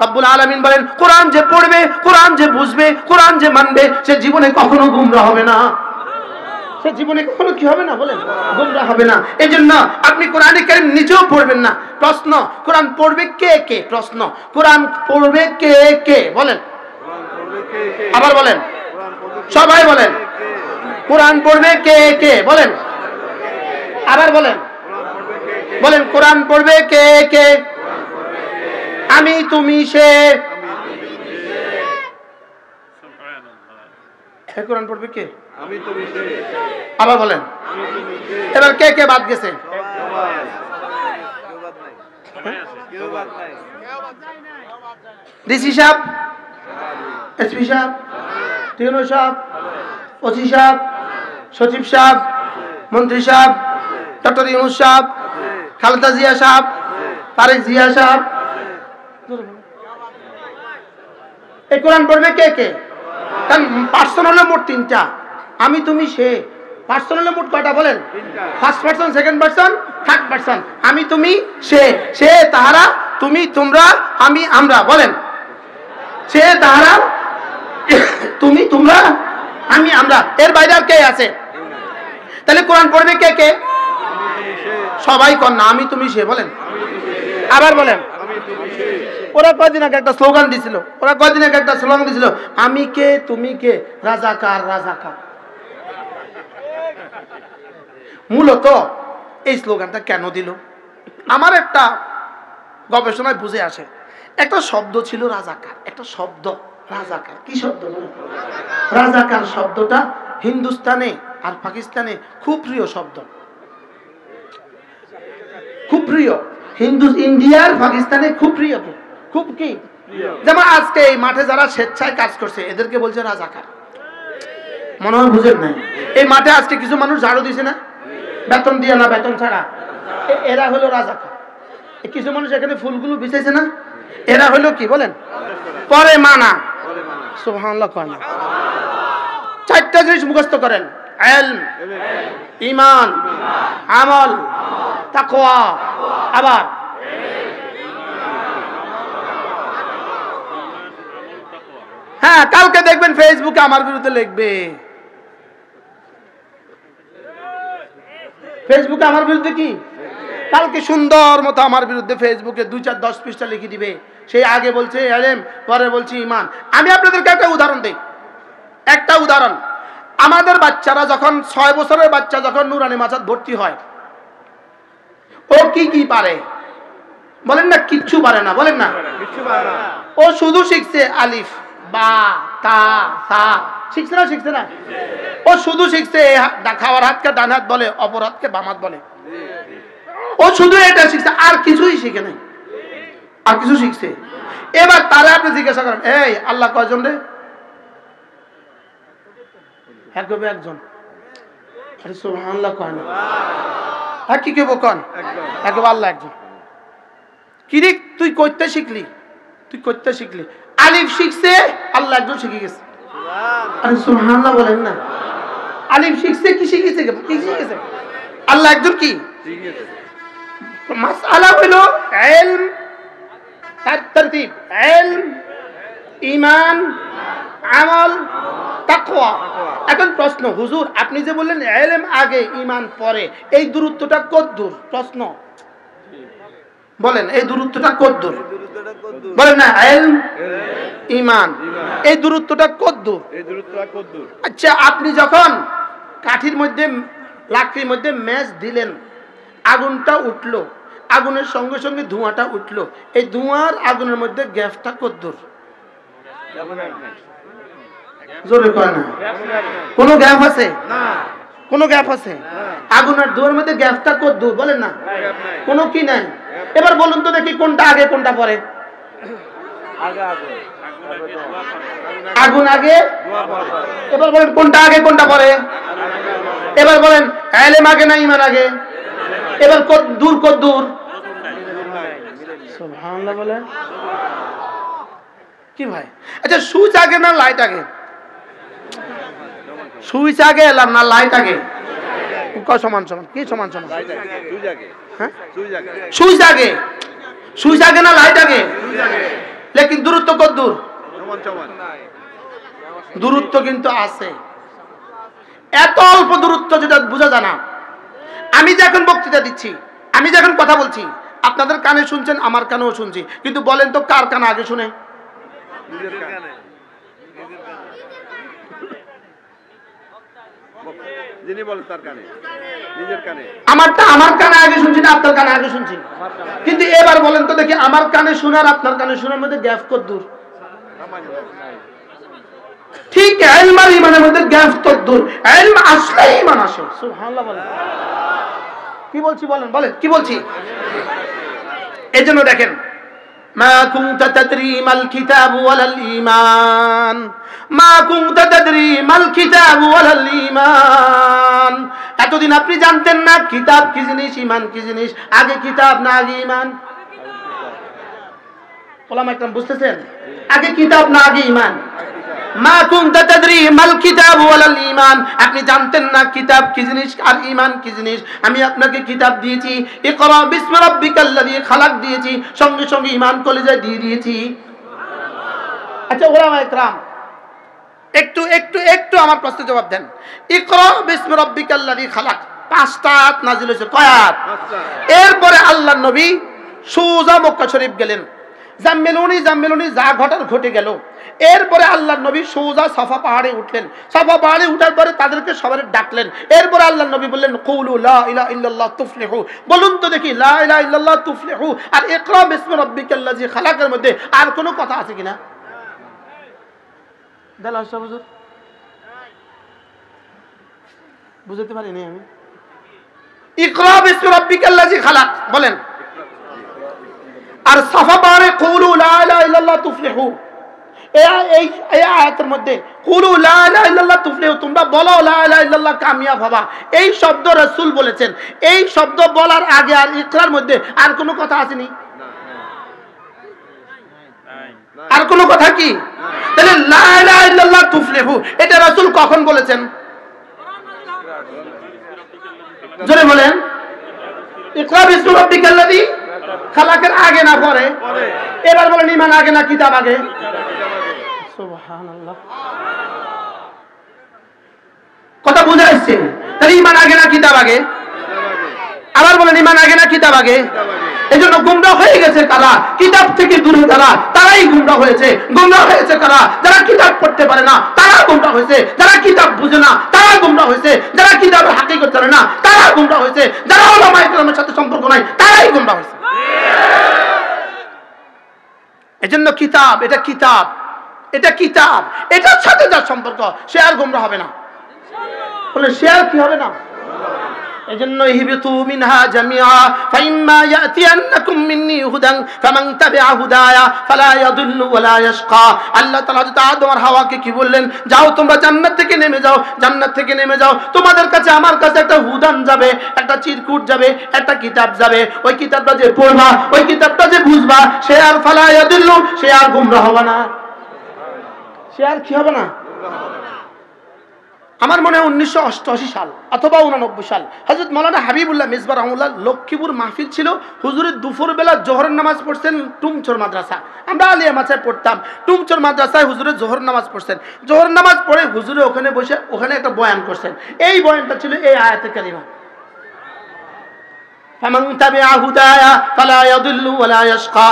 রব্বুল আলামিন বলেন, কোরআন যে পড়বে, কোরআন যে বুঝবে, কোরআন যে মানবে, সে জীবনে কখনো গুমরাহ হবে না। সে জীবনে কখনো কি হবে না বলেন? গুমরাহ হবে না। এজন্য আপনি কোরআনে কারীম নিজেও পড়বেন না। প্রশ্ন, কোরআন পড়বে কে কে? প্রশ্ন, কোরআন পড়বে কে কে? বলেন, আবার বলেন, সবাই বলেন, কোরআন পড়বে কে কে? বলেন, আবার বলেন, বলেন, কোরআন পড়বে কে কে? আমি, তুমি, সে। কোরআন পড়বে কে? আমি, তুমি, সে। আবার বলেন, এবার কে কে বাদ গেছে? ডিসি সাহেব, এসপি সাহেব, টিউনো সাহেব, ওসি সাহেব, সচিব সাহেব, মন্ত্রী সাহেব, ডক্টর ইউনূস সাহেব, খালেদা জিয়া সাহেব, তারেক জিয়া সাহেব। এই কোরআন পড়বে কে কে? কারণ পার্সন হলো মোট তিনটা, আমি, তুমি, সে। পার্সন হলো মোট কয়টা বলেন? First person, second person, third person. আমি, তুমি, সে। সে, তাহারা, তুমি, তোমরা, আমি, আমরা। বলেন, সে, তাহারা, তুমি, তোমরা, আমি, আমরা। এর বাইরে আর কে আছে? তাহলে কোরআন পড়বে কে কে? সবাই কর না, আমি, তুমি, সে। বলেন, আবার বলেন। ওরা কয়দিন আগে একটা স্লোগান দিছিল, আমি কে, তুমি কে, রাজাকার, রাজাকার। মূলত এই স্লোগানটা কেন দিল? আমার একটা গবেষণায় বুঝে আসে, একটা শব্দ ছিল রাজাকার, একটা শব্দ রাজাকার। কি শব্দ? রাজাকার শব্দটা হিন্দুস্তানে আর পাকিস্তানে খুব প্রিয় শব্দ, খুব প্রিয়। ইন্ডিয়ার পাকিস্তানে খুব প্রিয়, খুব কি। যেমন আজকে এই মাঠে যারা স্বেচ্ছায় কাজ করছে এদেরকে বলছে রাজাকার। মনে হয় বুঝেন নাই? এই মাঠে আজকে কিছু মানুষ ঝাড়ু দিছে না, বেতন দিয়ে না, বেতন ছাড়া, এরা হলো রাজাকার। কিছু মানুষ এখানে ফুলগুলো বিছাইছে না, এরা হলো কি বলেন? পরে মানা। সুবহানাল্লাহ। চারটা জিনিস মুখস্থ করেন: ইলম, ঈমান, আমল, তাকওয়া। আবার হ্যাঁ, কালকে দেখবেন ফেসবুকে আমার বিরুদ্ধে লিখবে, ফেসবুকে আমার বিরুদ্ধে কি, কালকে সুন্দর মতো আমার বিরুদ্ধে ফেসবুকে 2-4-10 পৃষ্ঠা লিখে দিবে। সেই আগে বলছে ইলম, পরে বলছে ঈমান। আমি আপনাদেরকে একটা উদাহরণ দেই, একটা উদাহরণ। আমাদের বাচ্চারা যখন 6 বছরের বাচ্চা যখন নুরানি মাদ্রাসায় ভর্তি হয়, ও কি কি পারে বলেন না? কিচ্ছু পারে না, বলেন না? ও শুধু শিখছে আলিফ, বা, তা, সা। শিখছে না? শিখছে না? ও শুধু শিখছে খাওয়ার হাতকে ডান হাত বলে, অপর হাতকে বাম হাত বলে। ও শুধু এটা শিখছে, আর কিছুই শিখে নাই, আর কিছু শিখছে। এবার তারা আপনি জিজ্ঞাসা করেন, এই আল্লাহ কয়জন রে? একজন। আরে সুবহানাল্লাহ কয় না? আর কি কেবো কন? একবার আল্লাহ একজন। কি রে তুই কইতে শিখলি? তুই কইতে শিখলি? আলিফ শিখছে, আল্লাহ একজন শিখে গেছে। আরে সুবহানাল্লাহ বলেন না? আলিফ শিখছে, কি শিখেছে? কি শিখেছে? আল্লাহ একজন কি শিখেছে? মাসআলা হলো ইলম, তারতিব, ইলম, ঈমান, আমল, তাকওয়া। এখন প্রশ্ন, হুজুর আপনি যে বললেন ইলম আগে ঈমান পরে, এই দূরত্বটা কত দূর? প্রশ্ন বলেন, এই দূরত্বটা কত দূর? বলেন না, ইলম, ঈমান, এই দূরত্বটা কত দূর? আচ্ছা, আপনি যখন কাঠির মধ্যে, লাকড়ির মধ্যে ম্যাচ দিলেন, আগুনটা উঠলো, আগুনের সঙ্গে সঙ্গে ধোঁয়াটা উঠলো, এই ধোঁয়ার আগুনের মধ্যে গ্যাসটা কত দূর? জোরে কয় না? কোনো গ্যাপ আছে? কোনো গ্যাপ আছে? আগুন আর ধোঁয়ার মধ্যে গ্যাসটা কত দূর? বলেন না, কোনো কি নাই। এবার বলুন তো দেখি, কোনটা আগে কোনটা পরে? আগুন আগে। এবার বলেন কোনটা আগে কোনটা পরে? এবার বলেন ইলম আগে না ঈমান আগে? এবার কত দূর, কত দূর? সুবহানাল্লাহ বলেন কি ভাই? আচ্ছা, সুইচ আগে না লাইট আগে? সুইচ আগে না লাইট আগে? সমান সমান কি? সমান সমান। সুইচ আগে, সুইচ আগে না লাইট আগে? লেকিন দূরত্ব কত দূর? দূরত্ব কিন্তু আছে, এত অল্প দূরত্ব যেটা বোঝা যায় না। আমি যে এখন বক্তৃতা দিচ্ছি, আমি যে এখন কথা বলছি, আপনাদের কানে শুনছেন, আমার কানেও শুনছি, কিন্তু বলেন তো কার কানে আগে শুনে? আমারটা আমার কানে আগে শুনছি না আপনার কানে আগে শুনছি? কিন্তু এবার বলেন তো দেখি, আমার কানে শোনার আপনার কানে শোনার মধ্যে গ্যাপ কত দূর? ঠিক ইলম আর ঈমানের মধ্যে গ্যাপ কত দূর? ইলম আসলে ঈমান আসে। সুবহানাল্লাহ বলেন। কি বলছি বলেন, বলেন কি বলছি? এজন্য দেখেন, মা কুনতা তাদরি মাল কিতাব ওয়ালাল ঈমান, মা কুনতা তাদরি মাল কিতাব ওয়ালাল ঈমান। এতদিন আপনি জানতেন না কিতাব কি জিনিস, ঈমান কি জিনিস। আগে কিতাব না আগে ঈমান? ওলামা একরাম বুঝতেছেন? আগে কিতাব না আগে ঈমান? মা কুনতা তাদরি মাল কিতাব ওয়ালাল ঈমান। আপনি জানতেন না কিতাব কি জিনিস আর ঈমান কি জিনিস। আমি আপনাকে কিতাব দিয়েছি, ইকরা বিসমি রাব্বিকাল্লাযী খালাক দিয়েছি, সঙ্গে সঙ্গে ঈমান কলেজে দিয়ে দিয়েছি। আচ্ছা ওলামা একরাম একটু একটু একটু আমার প্রশ্নের জবাব দেন। ইকরা বিসমি রাব্বিকাল্লাযী খালাক 5টা আয়াত নাযিল হয়েছে, কয় আয়াত? এরপরে আল্লাহর নবী সোজা মক্কা শরীফ গেলেন, জাম্মেলুনি জাম্মেলুনি যা ঘটার ঘটে গেল। এরপরে আল্লাহর নবী সোজা সাফা পাহাড়ে উঠলেন, সাফা পাহাড়ে উঠার পরে তাদেরকে সবাই ডাকলেন। এরপরে আল্লাহর নবী বললেন, কুলু লা ইলাহা ইল্লাল্লাহ তুফলিহু, বলুন তো দেখি লা ইলাহা ইল্লাল্লাহ তুফলিহু আর ইকরা বিসমি রাব্বিকাল্লাযী খালাকের মধ্যে আর কোনো কথা আছে কিনা? দেলাস হুজুর বুঝতে পারিনি আমি। ইকরা বিসমি রাব্বিকাল্লাযী খালাক বলেন, আর সাফা পাহাড়ে কুলু লা ইলাহা ইল্লাল্লাহ তুফলিহু, এই আয়াতের মধ্যে কুলু লা ইলাহা ইল্লাল্লাহ তুফলিহু, তোমরা বলো লা ইলাহা ইল্লাল্লাহ কামিয়াব হবা, এই শব্দ রাসূল বলেছেন। এই শব্দ বলার আগে আর ইকরার মধ্যে আর কোনো কথা আসেনি? আর কোনো কথা কি? তাহলে লা ইলাহা ইল্লাল্লাহ তুফলিহু এটা রাসূল কখন বলেছেন? জোরে বলেন। ইকরা বিসমি রাব্বিকাল্লাযী খালাকের আগে না পরে? এবার বলেন ঈমান আগে না কিতাব আগে? সুবহানাল্লাহ, কথা বুঝে আসছে? তাহলে ঈমান আগে না কিতাব আগে? আবার বলেন ঈমান আগে না কিতাব আগে? এজন্য গুমরাহ হয়ে গেছে কারা? কিতাব থেকে দূরে যারা, তারাই গুমরাহ হয়েছে। গুমরাহ হয়েছে কারা? যারা কিতাব পড়তে পারে না, তারা গুমরাহ হয়েছে। যারা কিতাব বুঝে না, তারা গুমরাহ হয়েছে। যারা কিতাবের হাকিকত জানে না, তারা গুমরাহ হয়েছে। যারা উলামা ইকরামের সাথে সম্পর্ক নাই, তারাই গুমরাহ হয়েছে। এজন্য কিতাব, এটা কিতাব, এটা কিতাব, এটার সাথে যার সম্পর্ক সে আর গুমরাহ হবে না। বলে সে আর কি হবে না? এজন্য ইহবিতু মিনহা জামিআ ফাইম্মা ইয়াতিয়ান্নাকুম মিন্নী হুদান ফামান তাবিআ হুদায়া ফালা ইয়াদুল্লু ওয়ালা ইয়াশকা। আল্লাহ তাআলা হযরত আদম আর হাওয়াকে কি বললেন? যাও তোমরা জান্নাত থেকে নেমে যাও, জান্নাত থেকে নেমে যাও। তোমাদের কাছে আমার কাছে একটা হুদান যাবে, একটা চিরকুট যাবে, একটা কিতাব যাবে। ওই কিতাবটা যে পড়বা, ওই কিতাবটা যে বুঝবা, সে আর ফালা ইয়াদুল্লু, সে আর গুমরাহ হবে না। সে আর কি হবে না? আমার মনে হয় 1988 সাল অথবা 89 সাল হযরত মাওলানা হাবিবুল্লাহ মিসবাহ রাহমাতুল্লাহ লক্ষ্মীপুর মাহফিল ছিল। হুজুরের দুপুর বেলা জোহরের নামাজ পড়ছেন টুমচর মাদ্রাসা, আমরা আলিয়া মাদ্রাসায় পড়তাম। টুমচর মাদ্রাসায় হুজুরের জোহর নামাজ পড়ছেন। জোহর নামাজ পড়ে হুজুরে ওখানে বসে ওখানে একটা বয়ান করছেন। এই বয়ানটা ছিল এই আয়াতে কারিমা, ফামান তাবিআ হুদায়া ফালা ইয়াদুল্লু ওয়ালা ইয়াশকা।